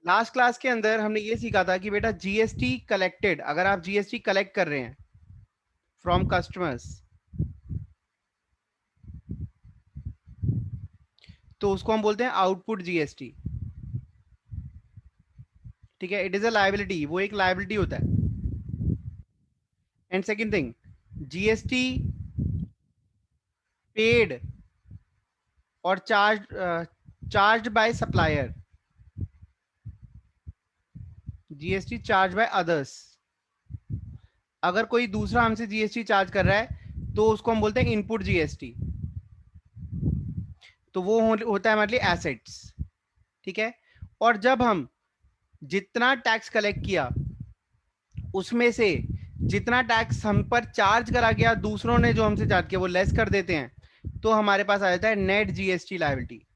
Last class के अंदर हमने ये सीखा था कि बेटा जीएसटी कलेक्टेड, अगर आप जीएसटी कलेक्ट कर रहे हैं फ्रॉम कस्टमर्स, तो उसको हम बोलते हैं आउटपुट जीएसटी। ठीक है, इट इज अ लायबिलिटी, वो एक लायबिलिटी होता है। And second thing, GST paid और charge by supplier, GST charge by others. अगर कोई दूसरा हमसे जीएसटी चार्ज कर रहा है तो उसको हम बोलते हैं इनपुट जीएसटी। तो वो होता है हमारे लिए एसेट्स। ठीक है, और जब हम जितना टैक्स कलेक्ट किया उसमें से जितना टैक्स हम पर चार्ज करा गया, दूसरों ने जो हमसे चार्ज किया वो लेस कर देते हैं, तो हमारे पास आ जाता है नेट जीएसटी लायबिलिटी।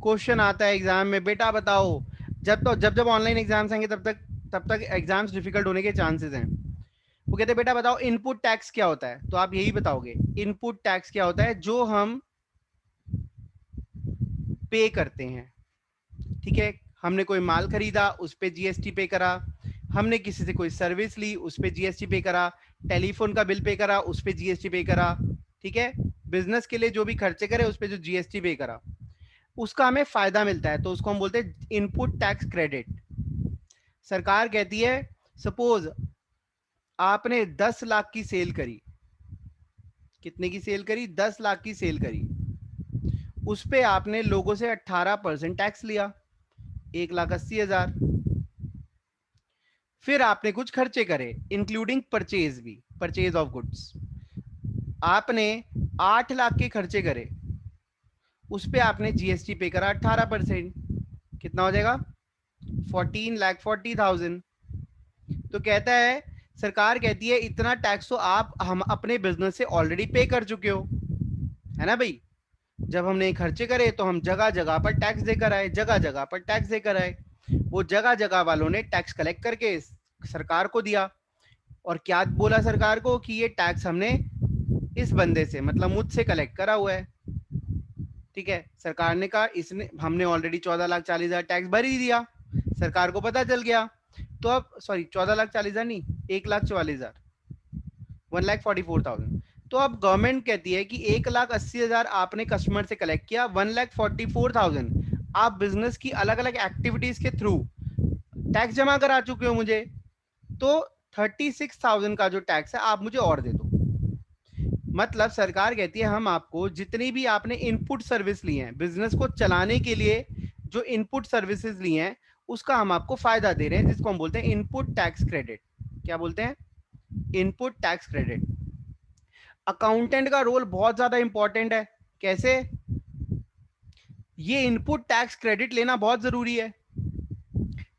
क्वेश्चन आता है एग्जाम में, बेटा बताओ, जब जब ऑनलाइन एग्जाम्स आएंगे तब तक एग्जाम्स डिफिकल्ट होने के चांसेस हैं। वो कहते हैं बेटा बताओ इनपुट टैक्स क्या होता है, तो आप यही बताओगे इनपुट टैक्स क्या होता है, जो हम पे करते हैं। ठीक है, हमने कोई माल खरीदा उस पे जीएसटी पे करा, हमने किसी से कोई सर्विस ली उस पे जीएसटी पे करा, टेलीफोन का बिल पे करा उस पे जीएसटी पे करा। ठीक है, बिजनेस के लिए जो भी खर्चे करे उस पे जो जीएसटी पे करा, उसका हमें फायदा मिलता है, तो उसको हम बोलते हैं इनपुट टैक्स क्रेडिट। सरकार कहती है सपोज आपने 10 लाख की सेल करी, कितने की सेल करी, 10 लाख की सेल करी, उस पे आपने लोगों से 18% टैक्स लिया, 1,80,000। फिर आपने कुछ खर्चे करे इंक्लूडिंग परचेज भी, परचेज ऑफ गुड्स, आपने 8 लाख के खर्चे करे, उस पे आपने जीएसटी पे करा 18%, कितना हो जाएगा, 14,40,000। तो कहता है, सरकार कहती है इतना टैक्स तो आप हम अपने बिजनेस से ऑलरेडी पे कर चुके हो, है ना भाई। जब हमने खर्चे करे तो हम जगह जगह पर टैक्स देकर आए, जगह जगह पर टैक्स देकर आए, वो जगह जगह वालों ने टैक्स कलेक्ट करके सरकार को दिया, और क्या बोला सरकार को कि ये टैक्स हमने इस बंदे से मतलब मुझसे कलेक्ट करा हुआ है। ठीक है, सरकार ने कहा इसने हमने ऑलरेडी 14,40,000 टैक्स भर ही दिया, सरकार को पता चल गया। तो अब सॉरी 14,40,000 नहीं, 1,44,000, 1,44,000। तो अब गवर्नमेंट कहती है कि 1,80,000 आपने कस्टमर से कलेक्ट किया, 1,44,000 आप बिजनेस की अलग अलग एक्टिविटीज के थ्रू टैक्स जमा करा चुके हो मुझे, तो 36,000 का जो टैक्स है आप मुझे और दे दो। मतलब सरकार कहती है हम आपको जितनी भी आपने इनपुट सर्विस ली है बिजनेस को चलाने के लिए, जो इनपुट सर्विसेज ली हैं उसका हम आपको फायदा दे रहे हैं, जिसको हम बोलते हैं इनपुट टैक्स क्रेडिट। क्या बोलते हैं, इनपुट टैक्स क्रेडिट। अकाउंटेंट का रोल बहुत ज्यादा इंपॉर्टेंट है। कैसे, ये इनपुट टैक्स क्रेडिट लेना बहुत जरूरी है।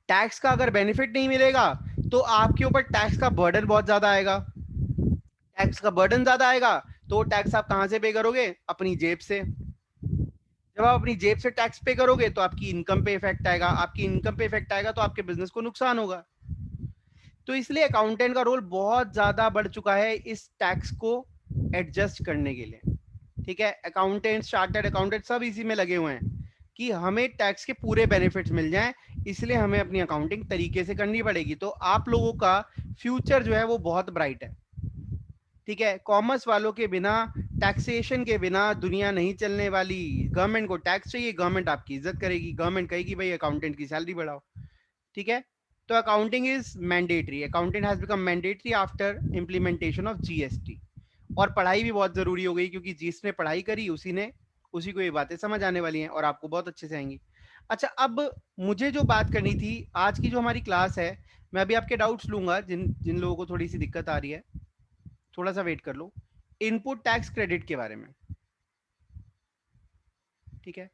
टैक्स का अगर बेनिफिट नहीं मिलेगा तो आपके ऊपर टैक्स का बर्डन बहुत ज्यादा आएगा, टैक्स का बर्डन ज्यादा आएगा तो टैक्स आप कहां से पे करोगे, अपनी जेब से। जब आप अपनी जेब से टैक्स पे करोगे तो आपकी इनकम पे इफेक्ट आएगा, आपकी इनकम पे इफेक्ट आएगा तो आपके बिजनेस को नुकसान होगा। तो इसलिए अकाउंटेंट का रोल बहुत ज्यादा बढ़ चुका है इस टैक्स को एडजस्ट करने के लिए। ठीक है, अकाउंटेंट, चार्टर्ड अकाउंटेंट सब इसी में लगे हुए हैं कि हमें टैक्स के पूरे बेनिफिट्स मिल जाएं, इसलिए हमें अपनी अकाउंटिंग तरीके से करनी पड़ेगी। तो आप लोगों का फ्यूचर जो है वो बहुत ब्राइट है। ठीक है, कॉमर्स वालों के बिना, टैक्सेशन के बिना दुनिया नहीं चलने वाली। गवर्नमेंट को टैक्स चाहिए, गवर्नमेंट आपकी इज्जत करेगी, गवर्नमेंट कहेगी भाई अकाउंटेंट की सैलरी बढ़ाओ। ठीक है, तो accounting is mandatory, accountant has become mandatory after implementation of GST. और पढ़ाई भी बहुत जरूरी हो गई, क्योंकि जिसने पढ़ाई करी उसी को ये बातें समझ आने वाली हैं और आपको बहुत अच्छे से आएंगी। अच्छा, अब मुझे जो बात करनी थी, आज की जो हमारी क्लास है, मैं अभी आपके डाउट्स लूंगा, जिन जिन लोगों को थोड़ी सी दिक्कत आ रही है, थोड़ा सा वेट कर लो। इनपुट टैक्स क्रेडिट के बारे में। ठीक है,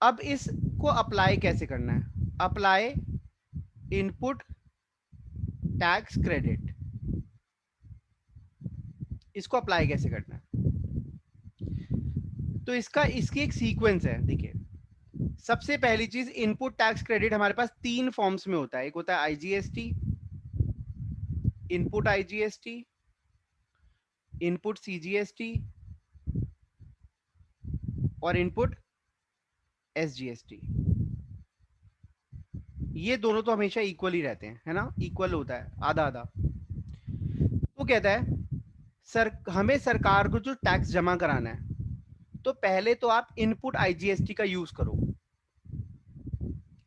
अब इसको अप्लाई कैसे करना है, अप्लाई इनपुट टैक्स क्रेडिट, इसको अप्लाई कैसे करना है। तो इसकी एक सीक्वेंस है, देखिए। सबसे पहली चीज, इनपुट टैक्स क्रेडिट हमारे पास 3 फॉर्म्स में होता है, एक होता है IGST, input IGST, input CGST और इनपुट SGST। ये दोनों तो हमेशा इक्वल ही रहते हैं, है ना, इक्वल होता है, आधा आधा। तो कहता है सर हमें सरकार को जो टैक्स जमा कराना है, तो पहले तो आप इनपुट IGST का यूज करो।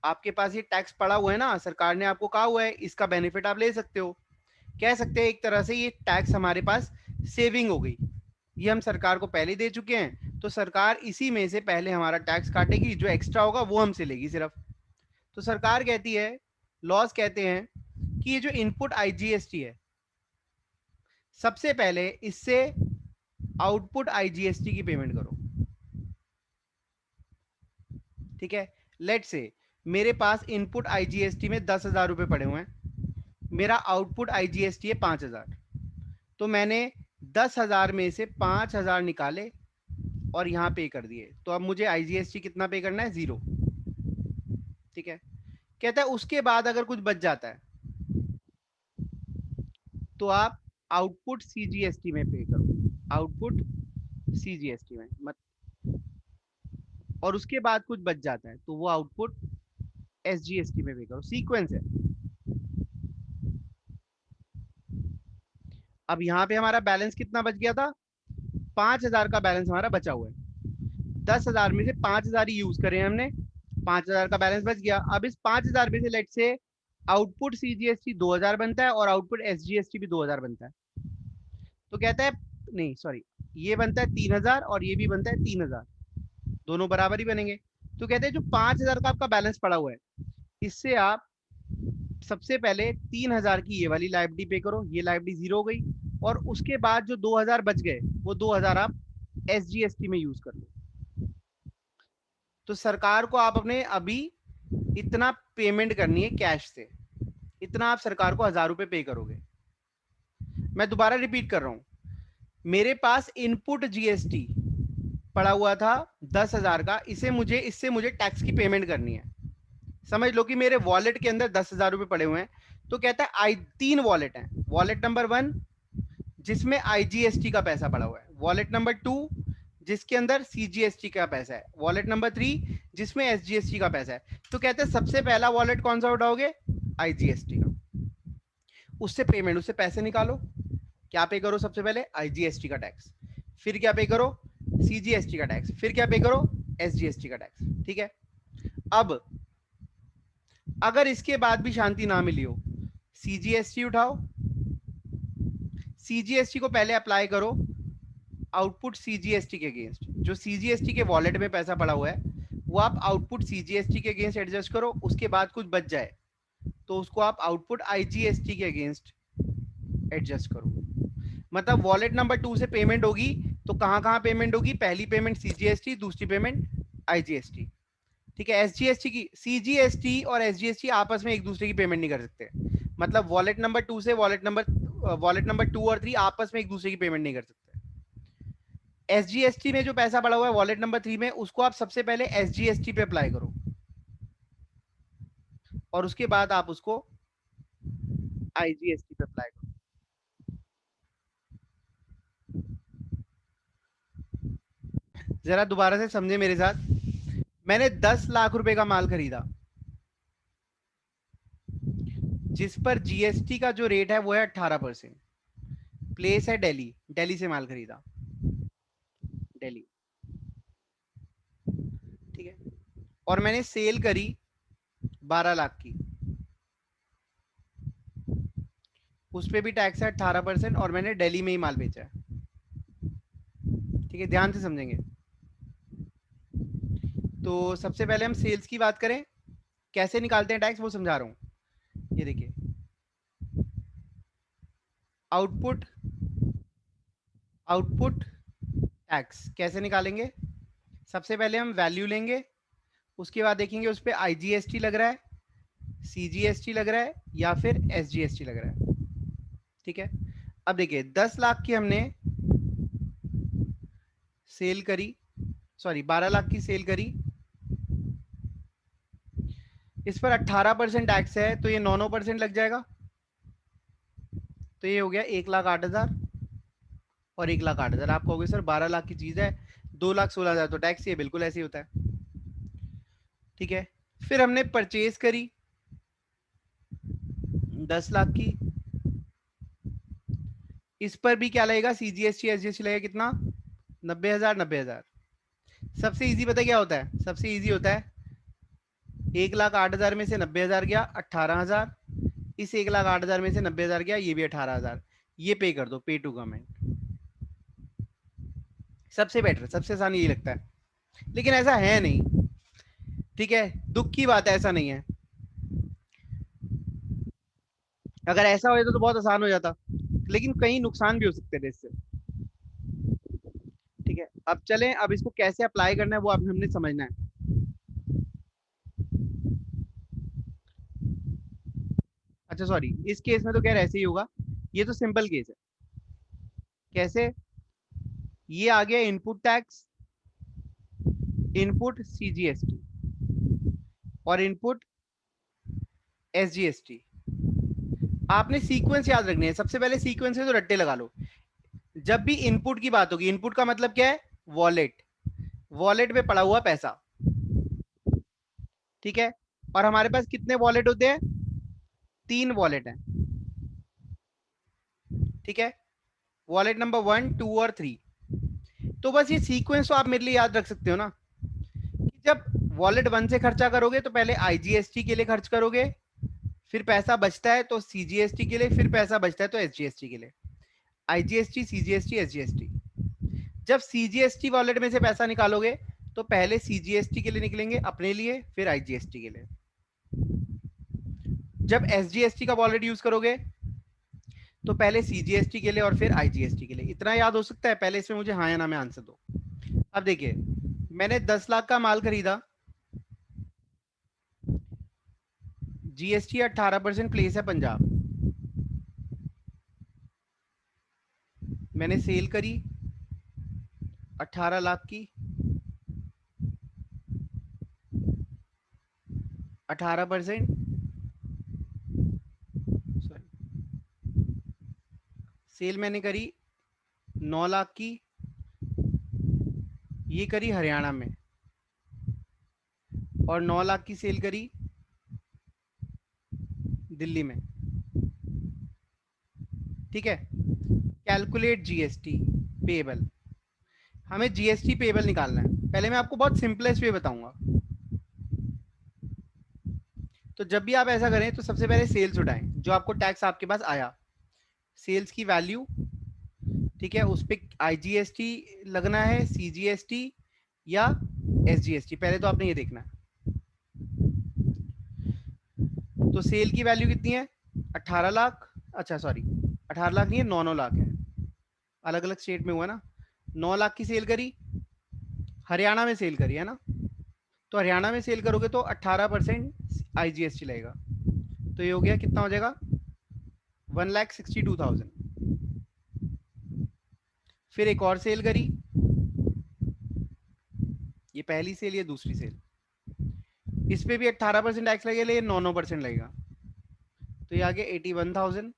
आपके पास ये टैक्स पड़ा हुआ है ना, सरकार ने आपको कहा हुआ है, इसका बेनिफिट आप ले सकते हो। कह सकते हैं एक तरह से ये टैक्स हमारे पास सेविंग हो गई, ये हम सरकार को पहले दे चुके हैं, तो सरकार इसी में से पहले हमारा टैक्स काटेगी, जो एक्स्ट्रा होगा वो हमसे लेगी सिर्फ। तो सरकार कहती है, लॉज कहते हैं कि ये जो इनपुट IGST है, सबसे पहले इससे आउटपुट IGST की पेमेंट करो। ठीक है, लेट से मेरे पास इनपुट IGST में 10,000 रुपए पड़े हुए हैं, मेरा आउटपुट IGST है 5,000, तो मैंने 10,000 में से 5,000 निकाले और यहाँ पे कर दिए, तो अब मुझे IGST कितना पे करना है, 0। ठीक है, कहता है उसके बाद अगर कुछ बच जाता है तो आप आउटपुट CGST में पे करो, आउटपुट CGST में मत, और उसके बाद कुछ बच जाता है तो वो आउटपुट SGST में पे करो, सीक्वेंस है। अब यहाँ पे हमारा बैलेंस कितना बच गया था, 5,000 का बैलेंस हमारा बचा हुआ है, 10,000 में से 5,000 ही यूज करें हमने, 5,000 का बैलेंस बच गया। अब इस 5,000 में से लेट से आउटपुट CGST 2,000 बनता है और आउटपुट SGST भी 2,000 बनता है, तो कहता है नहीं सॉरी, ये बनता है 3,000 और ये भी बनता है 3,000, दोनों बराबर ही बनेंगे। तो कहते हैं जो 5,000 का आपका बैलेंस पड़ा हुआ है, इससे आप सबसे पहले 3,000 की ये वाली लाइबिलिटी पे करो, ये लाइबिलिटी 0 हो गई, और उसके बाद जो 2,000 बच गए वो 2,000 आप SGST में यूज कर लो। तो सरकार को आप अपने अभी इतना पेमेंट करनी है कैश से, इतना आप सरकार को 1,000 रुपए पे करोगे। मैं दोबारा रिपीट कर रहा हूं, मेरे पास इनपुट GST पड़ा हुआ था 10,000 का, इससे मुझे टैक्स की पेमेंट करनी है। समझ लो कि मेरे वॉलेट के अंदर 10,000 रुपए पड़े हुए हैं, तो कहता है आई 3 वॉलेट हैं, वॉलेट नंबर 1 जिसमें IGST का पैसा पड़ा हुआ है, वॉलेट नंबर 2 जिसके अंदर CGST का पैसा है, वॉलेट नंबर 3 जिसमें SGST का पैसा है। तो कहते हैं सबसे पहला वॉलेट कौन सा उठाओगे, IGST का, उससे पैसे निकालो, क्या पे करो, सबसे पहले IGST का टैक्स, फिर क्या पे करो, CGST का टैक्स, फिर क्या पे करो, SGST का टैक्स। ठीक है, अब अगर इसके बाद भी शांति ना मिली हो, CGST उठाओ, CGST को पहले अप्लाई करो आउटपुट CGST के अगेंस्ट, जो CGST के वॉलेट में पैसा पड़ा हुआ है वो आप आउटपुट CGST के अगेंस्ट एडजस्ट करो, उसके बाद कुछ बच जाए तो उसको आप आउटपुट IGST के अगेंस्ट एडजस्ट करो। मतलब वॉलेट नंबर 2 से पेमेंट होगी तो कहां कहां पेमेंट होगी, पहली पेमेंट CGST, दूसरी पेमेंट IGST। ठीक है, SGST की, CGST और SGST आपस में एक दूसरे की पेमेंट नहीं कर सकते, मतलब वॉलेट नंबर 2 से वॉलेट नंबर 2 और 3 आपस में एक दूसरे की पेमेंट नहीं कर सकते। SGST में जो पैसा पड़ा हुआ है वॉलेट नंबर 3 में, उसको आप सबसे पहले SGST पे अप्लाई करो और उसके बाद आप उसको IGST पे अप्लाई करो। जरा दोबारा से समझे मेरे साथ, मैंने 10 लाख रुपए का माल खरीदा जिस पर GST का जो रेट है वो है 18%, प्लेस है दिल्ली, दिल्ली से माल खरीदा, दिल्ली। ठीक है, और मैंने सेल करी 12 लाख की, उस पर भी टैक्स है 18% और मैंने दिल्ली में ही माल बेचा है। ठीक है, ध्यान से समझेंगे। तो सबसे पहले हम सेल्स की बात करें, कैसे निकालते हैं टैक्स वो समझा रहा हूं। ये देखिए, आउटपुट आउटपुट टैक्स कैसे निकालेंगे, सबसे पहले हम वैल्यू लेंगे, उसके बाद देखेंगे उस पर IGST लग रहा है, CGST लग रहा है या फिर SGST लग रहा है। ठीक है, अब देखिए 10 लाख की हमने सेल करी, सॉरी 12 लाख की सेल करी, इस पर 18% टैक्स है तो ये 9% लग जाएगा, तो ये हो गया 1,08,000 और 1,08,000। आप कहोगे सर 12 लाख की चीज है, 2,16,000 तो टैक्स, ये बिल्कुल ऐसे ही होता है। ठीक है, फिर हमने परचेज करी 10 लाख की, इस पर भी क्या लगेगा, सीजीएसटी एसजीएसटी लगेगा कितना, 90,000 90,000। सबसे इजी पता क्या होता है, सबसे इजी होता है 1,08,000 में से 90,000 गया 18,000, इस 1,08,000 में से 90,000 गया, ये भी 18,000, ये पे कर दो, पे टू गवर्नमेंट। सबसे बेटर, सबसे आसान यही लगता है, लेकिन ऐसा है नहीं। ठीक है, दुख की बात है, ऐसा नहीं है। अगर ऐसा हो तो बहुत आसान हो जाता, लेकिन कई नुकसान भी हो सकते थे इससे। ठीक है, अब चलें, अब इसको कैसे अप्लाई करना है वो अब हमने समझना है। अच्छा सॉरी, इस केस में तो खैर ऐसे ही होगा, ये तो सिंपल केस है। कैसे, ये आ गया इनपुट टैक्स, इनपुट सीजीएसटी और इनपुट एसजीएसटी। आपने सीक्वेंस याद रखनी है, सबसे पहले सीक्वेंस में तो रट्टे लगा लो। जब भी इनपुट की बात होगी, इनपुट का मतलब क्या है, वॉलेट, वॉलेट में पड़ा हुआ पैसा। ठीक है, और हमारे पास कितने वॉलेट होते हैं, 3 वॉलेट हैं। ठीक है, वॉलेट नंबर 1 2 और 3। तो बस ये सीक्वेंस तो आप मेरे लिए याद रख सकते हो ना, कि जब वॉलेट 1 से खर्चा करोगे तो पहले आईजीएसटी के लिए खर्च करोगे, फिर पैसा बचता है तो सीजीएसटी के लिए, फिर पैसा बचता है तो एसजीएसटी के लिए। IGST, CGST, SGST. जब सीजीएसटी वॉलेट में से पैसा निकालोगे तो पहले सीजीएसटी के लिए निकलेंगे अपने लिए, फिर आईजीएसटी के लिए। जब एसजीएसटी का वॉलेट यूज करोगे तो पहले सीजीएसटी के लिए और फिर आईजीएसटी के लिए। इतना याद हो सकता है, पहले इसमें मुझे हाँ या ना में आंसर दो। अब देखिए, मैंने 10 लाख का माल खरीदा, जीएसटी 18% प्लेस है पंजाब, मैंने सेल करी 18 लाख की, 18%, सॉरी, सेल मैंने करी 9 लाख की, ये करी हरियाणा में, और 9 लाख की सेल करी दिल्ली में। ठीक है, कैलकुलेट जीएसटी पेएबल। हमें जीएसटी पेएबल निकालना है। पहले मैं आपको बहुत सिंपलेस्ट वे बताऊंगा। तो जब भी आप ऐसा करें तो सबसे पहले सेल्स उठाएं, जो आपको टैक्स आपके पास आया, सेल्स की वैल्यू। ठीक है, उस पर आईजीएसटी लगना है, सीजीएसटी या एसजीएसटी, पहले तो आपने ये देखना है। तो सेल की वैल्यू कितनी है, 18 लाख, अच्छा सॉरी 18 लाख नहीं है, 9 लाख है, अलग अलग स्टेट में हुआ ना। 9 लाख की सेल करी, हरियाणा में सेल करी है ना, तो हरियाणा में सेल करोगे तो 18% आईजीएसटी लगेगा। तो ये हो गया, कितना हो जाएगा, 1,62,000। फिर एक और सेल करी, ये पहली सेल, ये दूसरी सेल, इस पे भी 18% टैक्स लगेगा, ये 9% लगेगा। तो ये आ गया 81,000।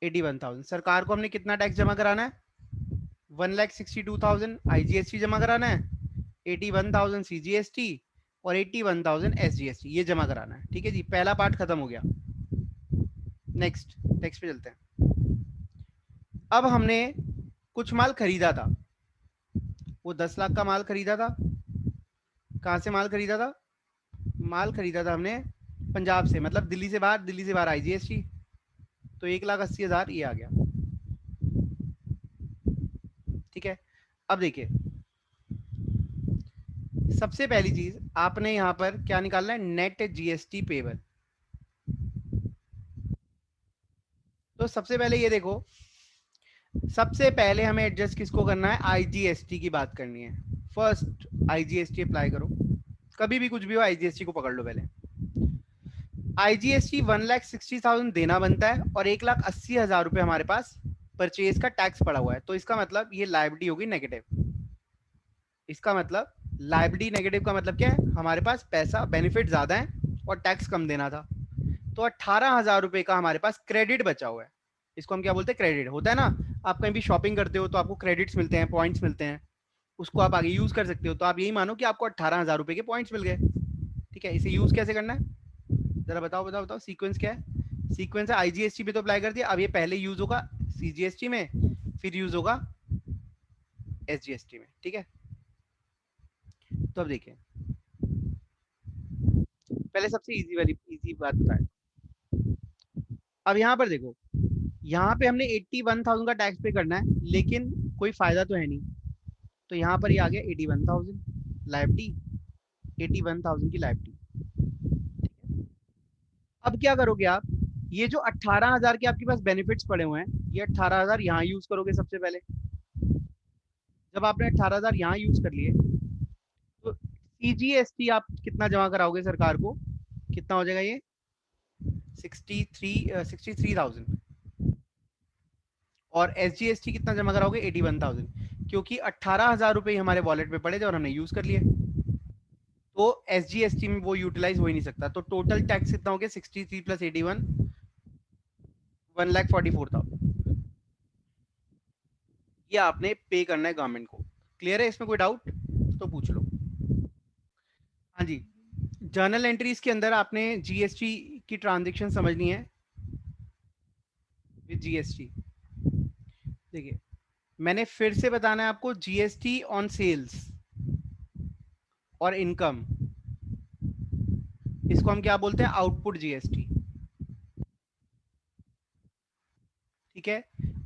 81,000 सरकार को हमने कितना टैक्स जमा कराना है, 1,62,000 आईजीएसटी जमा कराना है, 81,000 सीजीएसटी और 81,000 एसजीएसटी, ये जमा कराना है। ठीक है जी, पहला पार्ट खत्म हो गया। नेक्स्ट, नेक्स्ट पे चलते हैं। अब हमने कुछ माल खरीदा था, वो 10 लाख का माल खरीदा था। कहाँ से माल खरीदा था, माल खरीदा था हमने पंजाब से, मतलब दिल्ली से बाहर, दिल्ली से बाहर आईजीएसटी, तो 1,80,000 ये आ गया। ठीक है, अब देखिए, सबसे पहली चीज आपने यहां पर क्या निकालना है, नेट जीएसटी पेबल। तो सबसे पहले ये देखो, सबसे पहले हमें एडजस्ट किसको करना है, आईजीएसटी की बात करनी है। फर्स्ट आईजीएसटी अप्लाई करो, कभी भी कुछ भी हो आईजीएसटी को पकड़ लो पहले। आईजीएसटी 1,60,000 देना बनता है और 1,80,000 रुपए हमारे पास परचेज का टैक्स पड़ा हुआ है। तो इसका मतलब ये लायबिलिटी होगी नेगेटिव। इसका मतलब लायबिलिटी नेगेटिव का मतलब क्या है, हमारे पास पैसा बेनिफिट ज्यादा है और टैक्स कम देना था। तो 18,000 रुपए का हमारे पास क्रेडिट बचा हुआ है। इसको हम क्या बोलते हैं, क्रेडिट। होता है ना, आप कहीं भी शॉपिंग करते हो तो आपको क्रेडिट्स मिलते हैं, पॉइंट्स मिलते हैं, उसको आप आगे यूज कर सकते हो। तो आप यही मानो कि आपको 18,000 रुपए के पॉइंट्स मिल गए। ठीक है, इसे यूज कैसे करना है जरा बताओ बताओ बताओ, सीक्वेंस क्या है? सीक्वेंस है आईजीएसटी पे तो अप्लाई कर दिया, अब ये पहले यूज होगा सीजीएसटी में, फिर यूज होगा एसजीएसटी में। ठीक है, तो अब देखिए, पहले सबसे इजी वाली इजी बात बताए। अब यहाँ पर देखो, यहाँ पे हमने 81,000 का टैक्स पे करना है, लेकिन कोई फायदा तो है नहीं, तो यहाँ पर ये आ गया 81,000 लायबिलिटी, 81,000 की लायबिलिटी। अब क्या करोगे आप, ये जो 18,000 के आपके पास बेनिफिट्स पड़े हुए हैं, ये 18,000 यहाँ यूज करोगे सबसे पहले। जब आपने 18,000 यहाँ यूज कर लिए, तो सीजीएसटी आप कितना जमा कराओगे सरकार को, कितना हो जाएगा ये 63,000। और एसजीएसटी कितना जमा कराओगे 81,000, क्योंकि 18,000 रुपए हमारे वॉलेट में पड़े थे और हमने यूज कर लिए, तो एसजीएसटी में वो यूटिलाइज हो ही नहीं सकता। तो टोटल टैक्स कितना हो गया 63 प्लस 81, 1,44,000, ये आपने पे करना है गवर्नमेंट को। क्लियर है, इसमें कोई डाउट तो पूछ लो। हाँ जी, जर्नल एंट्रीज के अंदर आपने जीएसटी की ट्रांजेक्शन समझनी है विद जीएसटी। देखिए, मैंने फिर से बताना है आपको, जीएसटी ऑन सेल्स और इनकम, इसको हम क्या बोलते हैं, आउटपुट जीएसटी। ठीक है,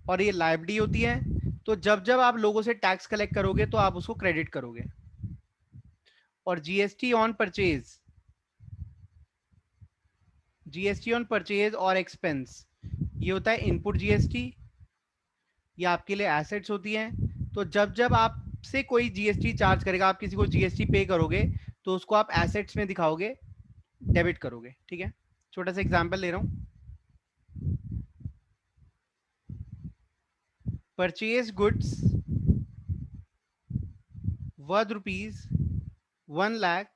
और ये लायबिलिटी होती है, तो जब जब आप लोगों से टैक्स कलेक्ट करोगे तो आप उसको क्रेडिट करोगे। और GST on purchase, GST on purchase और एक्सपेंस, ये होता है इनपुट जीएसटी, ये आपके लिए एसेट्स होती हैं। तो जब जब आपसे कोई जीएसटी चार्ज करेगा, आप किसी को जीएसटी पे करोगे, तो उसको आप एसेट्स में दिखाओगे, डेबिट करोगे। ठीक है, छोटा सा एग्जांपल ले रहा हूं, purchase goods worth rupees 1 lakh,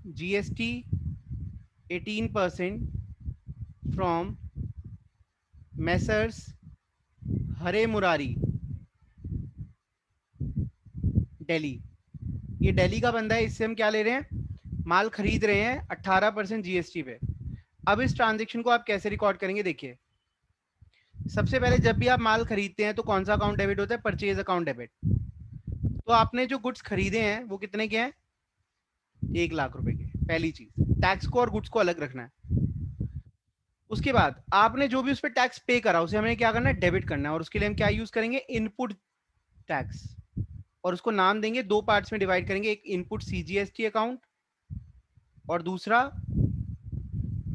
GST 18% from messrs Hare Murari Delhi. ये दिल्ली का बंदा है, इससे हम क्या ले रहे हैं, माल खरीद रहे हैं 18% जीएसटी पे। अब इस ट्रांजेक्शन को आप कैसे रिकॉर्ड करेंगे, देखिए, सबसे पहले जब भी आप माल खरीदते हैं तो कौन सा अकाउंट डेबिट होता है, परचेज अकाउंट डेबिट। तो आपने जो गुड्स खरीदे हैं वो कितने के हैं, 1 लाख रुपए के, पहली चीज, टैक्स को और गुड्स को अलग रखना है। उसके बाद आपने जो भी उस पर टैक्स पे करा, उसे हमें क्या करना है, डेबिट करना है, और उसके लिए हम क्या यूज करेंगे, इनपुट टैक्स, और उसको नाम देंगे, दो पार्ट्स में डिवाइड करेंगे, एक इनपुट सीजीएसटी अकाउंट और दूसरा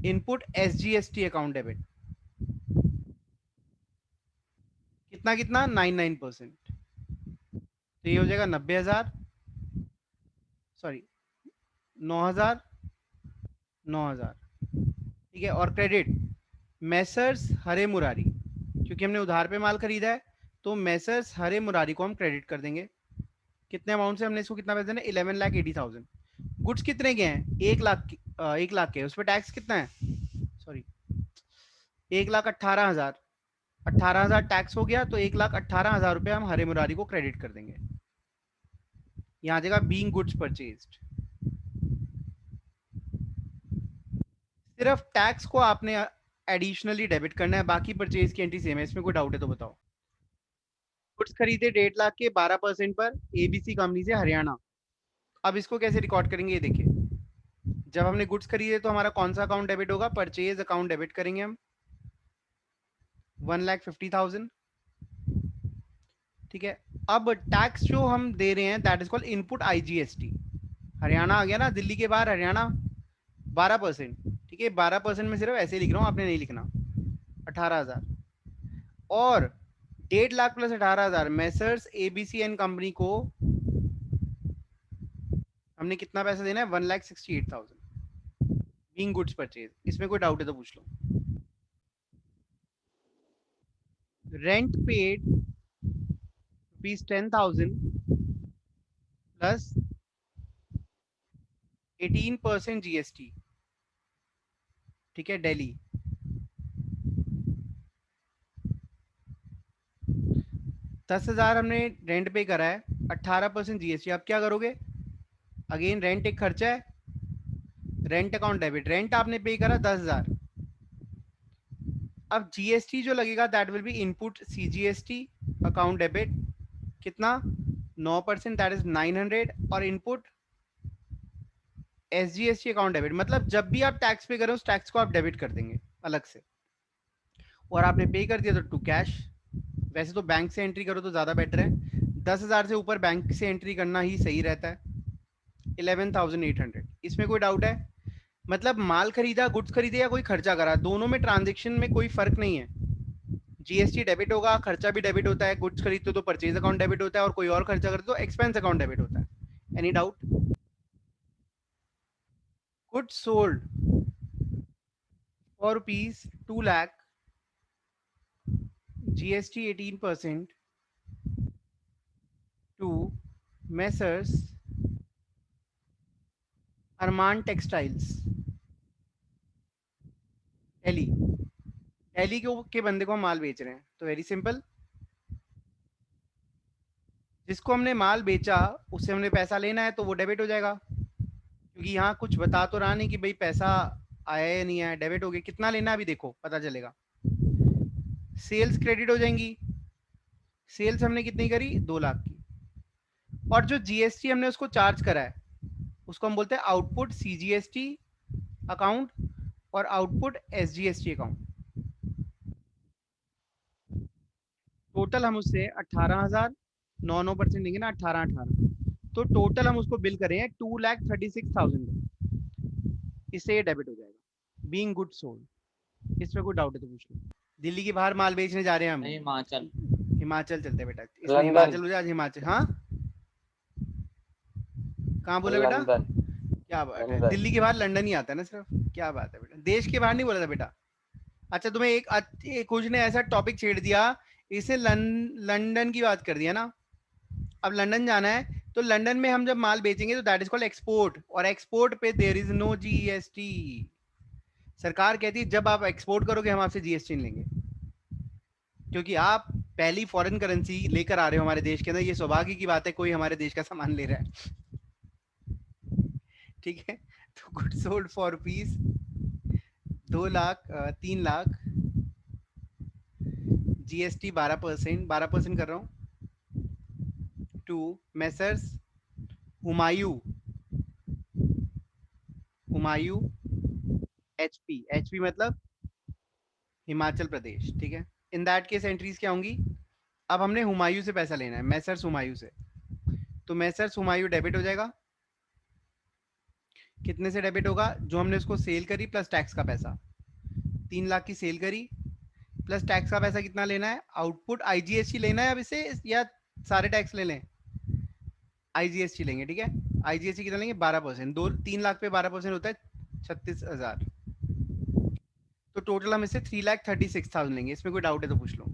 इनपुट एसजीएसटी अकाउंट डेबिट। कितना कितना 99%, तो ये हो जाएगा 90,000, सॉरी 9,000, 9,000। ठीक है, और क्रेडिट मैसर्स हरे मुरारी, क्योंकि हमने उधार पे माल खरीदा है, तो मैसर्स हरे मुरारी को हम क्रेडिट कर देंगे। कितने अमाउंट से हमने इसको कितना पैसा देना, 11,80,000। गुड्स कितने के हैं, 1 लाख, 1 लाख के, उस पर टैक्स कितना है, सॉरी 1,18,000, 18,000 टैक्स हो गया, तो 1,18,000 रुपये हम हरे मुरारी को क्रेडिट कर देंगे। यहाँ जगह बीइंग गुड्स परचेज्ड। सिर्फ टैक्स को आपने एडिशनली डेबिट करना है, बाकी परचेज की एंट्री सेम है। इसमें कोई डाउट है तो बताओ। गुड्स खरीदे 1.5 लाख के 12% पर एबीसी कंपनी से हरियाणा। अब इसको कैसे रिकॉर्ड करेंगे, ये देखिए, जब हमने गुड्स खरीदे तो हमारा कौन सा अकाउंट डेबिट होगा, परचेज अकाउंट डेबिट करेंगे हम 1,50,000। ठीक है, अब टैक्स जो हम दे रहे हैं that is called input IGST. Haryana आ गया ना, दिल्ली के बाहर हरियाणा, 12%। ठीक है, 12% में सिर्फ ऐसे लिख रहा हूँ, आपने नहीं लिखना, 18,000। और 1.5 lakh plus 18,000 Messrs ABC and company को हमने कितना पैसा देना है, 1,68,000 बीइंग गुड्स परचेज। इसमें कोई डाउट है तो पूछ लो। Rent paid ₹10,000 plus 18% GST. ठीक है, दिल्ली 10,000 हमने रेंट पे करा है, 18% जीएसटी। आप क्या करोगे, अगेन रेंट एक खर्चा है, रेंट अकाउंट डेबिट, रेंट आपने पे करा 10,000। अब जीएसटी जो लगेगा that will be input CGST account debit, कितना 9%, दैट इज 900, और इनपुट एसजीएसटी अकाउंट डेबिट, मतलब जब भी आप टैक्स पे करें उस टैक्स को आप डेबिट कर देंगे अलग से, और आपने पे कर दिया तो टू कैश। वैसे तो बैंक से एंट्री करो तो ज्यादा बेटर है, 10,000 से ऊपर बैंक से एंट्री करना ही सही रहता है। 11,800, इसमें कोई डाउट है? मतलब माल खरीदा, गुड्स खरीदे या कोई खर्चा करा, दोनों में ट्रांजेक्शन में कोई फर्क नहीं है। जीएसटी डेबिट होगा, खर्चा भी डेबिट होता है, गुड्स खरीदते हो तो परचेज अकाउंट डेबिट होता है, और कोई और खर्चा करते हो तो एक्सपेंस अकाउंट डेबिट होता है। Any doubt? Goods sold for rupees 2 lakh, GST 18% to messrs Arman textiles Delhi. Delhi के बंदे को हम माल बेच रहे हैं, तो वेरी सिंपल, जिसको हमने माल बेचा उससे हमने पैसा लेना है तो वो डेबिट हो जाएगा, क्योंकि यहाँ कुछ बता तो रहा नहीं कि भाई पैसा आया या नहीं आया, डेबिट हो गया। कितना लेना है अभी देखो पता चलेगा। सेल्स क्रेडिट हो जाएंगी, सेल्स हमने कितनी करी 2 लाख की, और जो जीएसटी हमने उसको चार्ज करा है उसको हम बोलते हैं आउटपुट सीजीएसटी अकाउंट और आउटपुट एसजीएसटी अकाउंट। टोटल हम उससे 18,000, 9% देंगे ना, 18 तो टोटल हम उसको बिल करें 2,36,000, इससे ये डेबिट हो जाएगा बीइंग गुड सोल्ड। इसमें कोई डाउट है तो पूछ लो। दिल्ली के बाहर माल बेचने जा रहे हैं हम, हिमाचल। हिमाचल चलते हैं बेटा, इसमें लंदन। हिमाचल हो जाए, आज हिमाचल। हाँ कहाँ बोला बेटा? लंदन। क्या बात है, लंदन। दिल्ली के बाहर लंदन ही आता है ना सिर्फ, क्या बात है बेटा, देश के बाहर नहीं बोला था बेटा। अच्छा तुम्हें एक कुछ ने ऐसा टॉपिक छेड़ दिया, इसे लंदन की बात कर दिया ना। अब लंदन जाना है तो लंदन में हम जब माल बेचेंगे तो दैट इज कॉल्ड एक्सपोर्ट, और एक्सपोर्ट पे देयर इज नो जीएसटी। सरकार कहती है जब आप एक्सपोर्ट करोगे हम आपसे जीएसटी लेंगे, क्योंकि आप पहली फॉरेन करेंसी लेकर आ रहे हो हमारे देश के अंदर, ये सौभाग्य की बात है कोई हमारे देश का सामान ले रहा है। ठीक है, तो good sold for rupees 2 lakh, 3 lakh, GST 12%, 12% कर रहा हूं, to messrs Humayun, Humayun HP, HP मतलब हिमाचल प्रदेश। ठीक है, इन दैट केस एंट्रीज क्या होंगी? अब हमने हुमायूं से पैसा लेना है, मैसर्स हुमायूं से, तो मैसर्स हुमायूं डेबिट हो जाएगा। कितने से डेबिट होगा? जो हमने उसको सेल करी प्लस टैक्स का पैसा, 3 लाख की सेल करी प्लस टैक्स का पैसा कितना लेना है? आउटपुट आईजीएसटी लेना है अब इसे, या सारे टैक्स ले लें? आईजीएसटी लेंगे, ठीक है। आईजीएसटी कितना लेंगे? 12%, 3 लाख पे 12% होता है 36,000, तो टोटल हम इससे 3,36,000 लेंगे। इसमें कोई डाउट है तो पूछ लो।